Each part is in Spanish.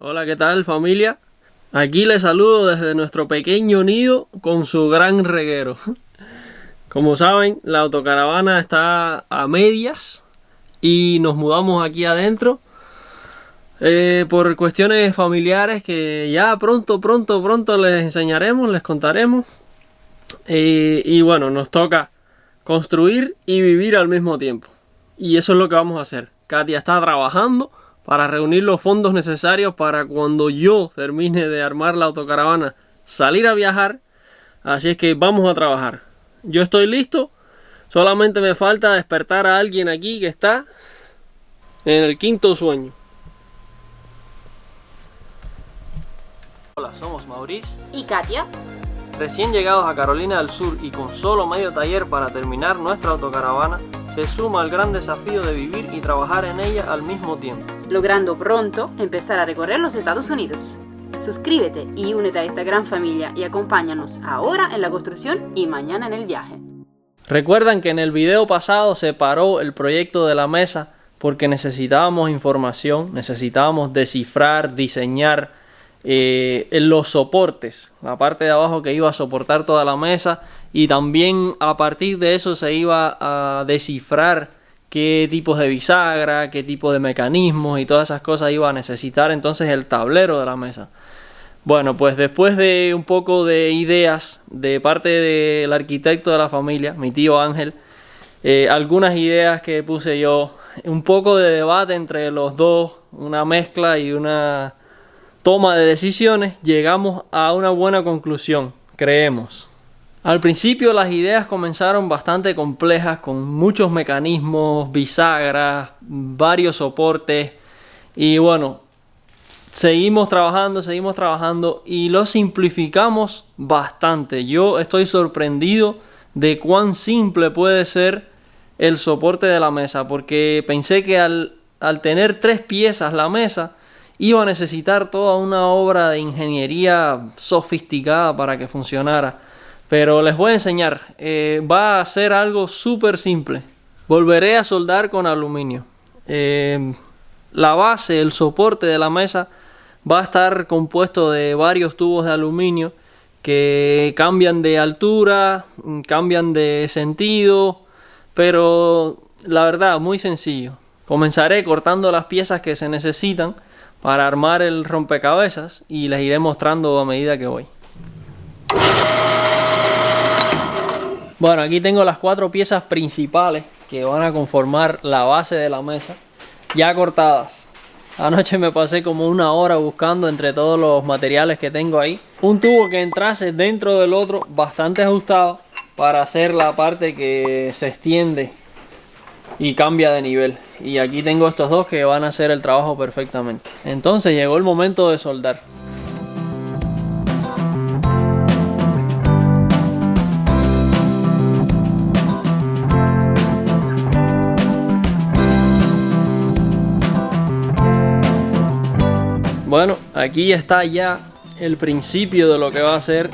Hola, ¿qué tal, familia? Aquí les saludo desde nuestro pequeño nido con su gran reguero. Como saben, la autocaravana está a medias y nos mudamos aquí adentro por cuestiones familiares que ya pronto les enseñaremos, les contaremos. Y bueno, nos toca construir y vivir al mismo tiempo. Y eso es lo que vamos a hacer. Katia está trabajando para reunir los fondos necesarios para cuando yo termine de armar la autocaravana salir a viajar. Así es que vamos a trabajar. Yo estoy listo. Solamente me falta despertar a alguien aquí que está en el quinto sueño. Hola, somos Maurice y Katia. Recién llegados a Carolina del Sur y con solo medio taller para terminar nuestra autocaravana, se suma al gran desafío de vivir y trabajar en ella al mismo tiempo, logrando pronto empezar a recorrer los Estados Unidos. Suscríbete y únete a esta gran familia y acompáñanos ahora en la construcción y mañana en el viaje. Recuerdan que en el video pasado se paró el proyecto de la mesa porque necesitábamos información, necesitábamos descifrar, diseñar los soportes, la parte de abajo que iba a soportar toda la mesa, y también a partir de eso se iba a descifrar qué tipos de bisagra, qué tipo de mecanismos y todas esas cosas iba a necesitar entonces el tablero de la mesa. Bueno, pues después de un poco de ideas de parte del arquitecto de la familia, mi tío Ángel, algunas ideas que puse yo, un poco de debate entre los dos, una mezcla y una toma de decisiones, llegamos a una buena conclusión, creemos. Al principio las ideas comenzaron bastante complejas, con muchos mecanismos, bisagras, varios soportes, y bueno, seguimos trabajando y lo simplificamos bastante. Yo estoy sorprendido de cuán simple puede ser el soporte de la mesa, porque pensé que al tener 3 piezas la mesa iba a necesitar toda una obra de ingeniería sofisticada para que funcionara. Pero les voy a enseñar. Va a ser algo súper simple. Volveré a soldar con aluminio. La base, el soporte de la mesa va a estar compuesto de varios tubos de aluminio que cambian de altura, cambian de sentido, pero la verdad, muy sencillo. Comenzaré cortando las piezas que se necesitan para armar el rompecabezas y les iré mostrando a medida que voy. Bueno, aquí tengo las 4 piezas principales que van a conformar la base de la mesa, ya cortadas. Anoche me pasé como 1 hora buscando entre todos los materiales que tengo ahí un tubo que entrase dentro del otro bastante ajustado para hacer la parte que se extiende y cambia de nivel. Y aquí tengo estos dos que van a hacer el trabajo perfectamente. Entonces llegó el momento de soldar. Bueno, aquí está ya el principio de lo que va a ser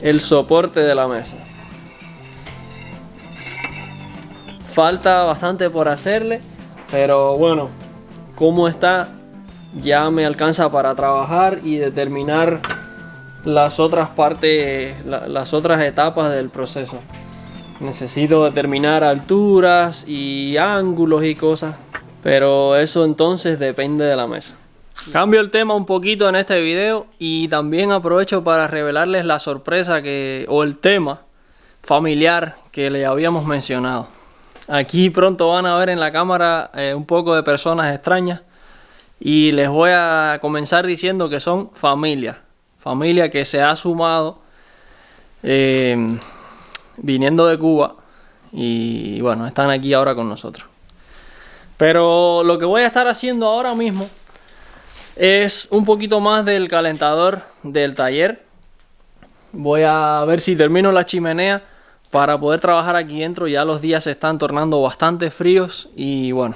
el soporte de la mesa. Falta bastante por hacerle, pero bueno, como está ya me alcanza para trabajar y determinar las otras partes, las otras etapas del proceso. Necesito determinar alturas y ángulos y cosas, pero eso entonces depende de la mesa. Cambio el tema un poquito en este video y también aprovecho para revelarles la sorpresa o el tema familiar que le habíamos mencionado. Aquí pronto van a ver en la cámara un poco de personas extrañas y les voy a comenzar diciendo que son familia que se ha sumado viniendo de Cuba y bueno, están aquí ahora con nosotros. Pero lo que voy a estar haciendo ahora mismo es un poquito más del calentador del taller. Voy a ver si termino la chimenea para poder trabajar aquí dentro. Ya los días se están tornando bastante fríos y bueno,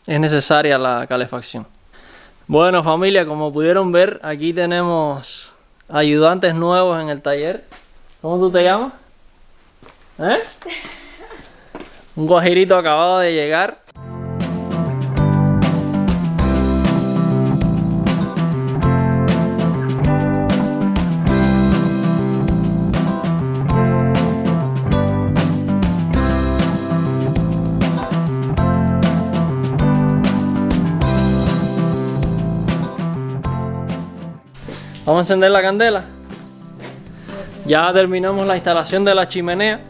es necesaria la calefacción. Bueno, familia, como pudieron ver, aquí tenemos ayudantes nuevos en el taller. ¿Cómo tú te llamas? Un guajirito acabado de llegar. Vamos a encender la candela. Ya terminamos la instalación de la chimenea.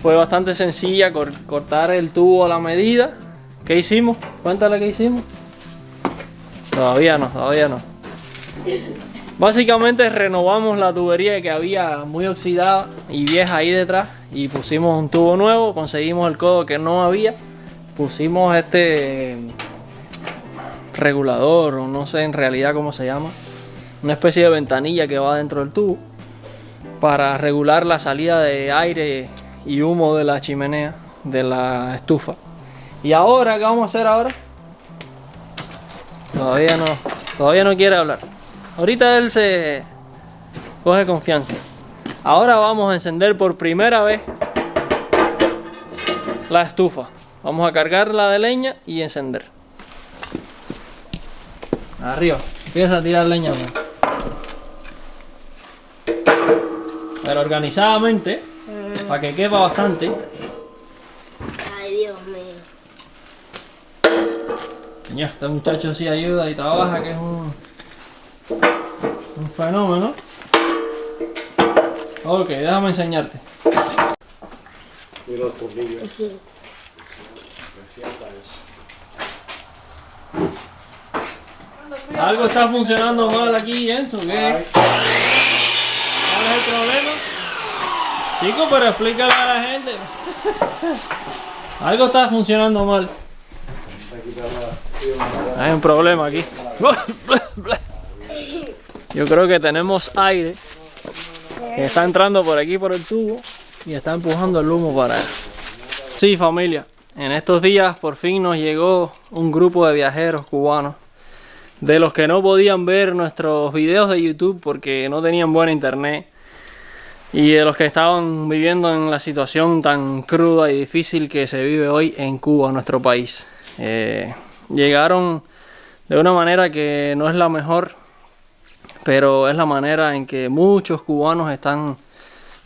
Fue bastante sencilla, cortar el tubo a la medida. ¿Qué hicimos? Cuéntale qué hicimos. Todavía no. Básicamente renovamos la tubería que había muy oxidada y vieja ahí detrás y pusimos un tubo nuevo, conseguimos el codo que no había, pusimos este regulador o no sé en realidad cómo se llama, una especie de ventanilla que va dentro del tubo para regular la salida de aire y humo de la chimenea, de la estufa. Y ahora, ¿qué vamos a hacer ahora? Todavía no quiere hablar. Ahorita él se coge confianza. Ahora vamos a encender por primera vez la estufa. Vamos a cargarla de leña y encender. Arriba, empieza a tirar leña. Pero organizadamente, para que quepa bastante. Ay, Dios mío. Ya, este muchacho sí ayuda y trabaja, que es un fenómeno. Ok, déjame enseñarte. Y los tornillos. Algo está funcionando mal aquí, Enzo, ¿qué? ¿Cuál es el problema? Chico, pero explícale a la gente. Algo está funcionando mal. Hay un problema aquí. Yo creo que tenemos aire que está entrando por aquí por el tubo y está empujando el humo para allá. Sí, familia, en estos días por fin nos llegó un grupo de viajeros cubanos de los que no podían ver nuestros videos de YouTube porque no tenían buena internet y de los que estaban viviendo en la situación tan cruda y difícil que se vive hoy en Cuba, nuestro país. Llegaron de una manera que no es la mejor, pero es la manera en que muchos cubanos están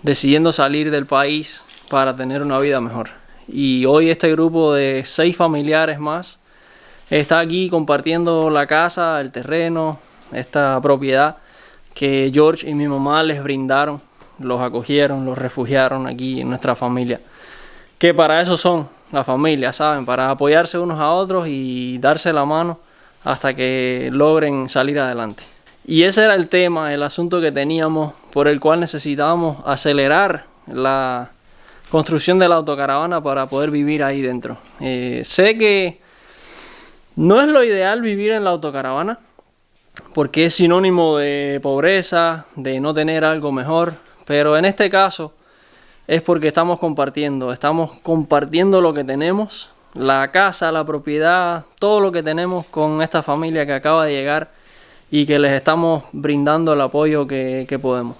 decidiendo salir del país para tener una vida mejor. Y hoy este grupo de 6 familiares más está aquí compartiendo la casa, el terreno, esta propiedad que George y mi mamá les brindaron, los acogieron, los refugiaron aquí en nuestra familia. Que para eso son la familia, ¿saben? Para apoyarse unos a otros y darse la mano hasta que logren salir adelante. Y ese era el tema, el asunto que teníamos, por el cual necesitábamos acelerar la construcción de la autocaravana para poder vivir ahí dentro. Sé que no es lo ideal vivir en la autocaravana, porque es sinónimo de pobreza, de no tener algo mejor, pero en este caso es porque estamos compartiendo lo que tenemos, la casa, la propiedad, todo lo que tenemos con esta familia que acaba de llegar y que les estamos brindando el apoyo que podemos.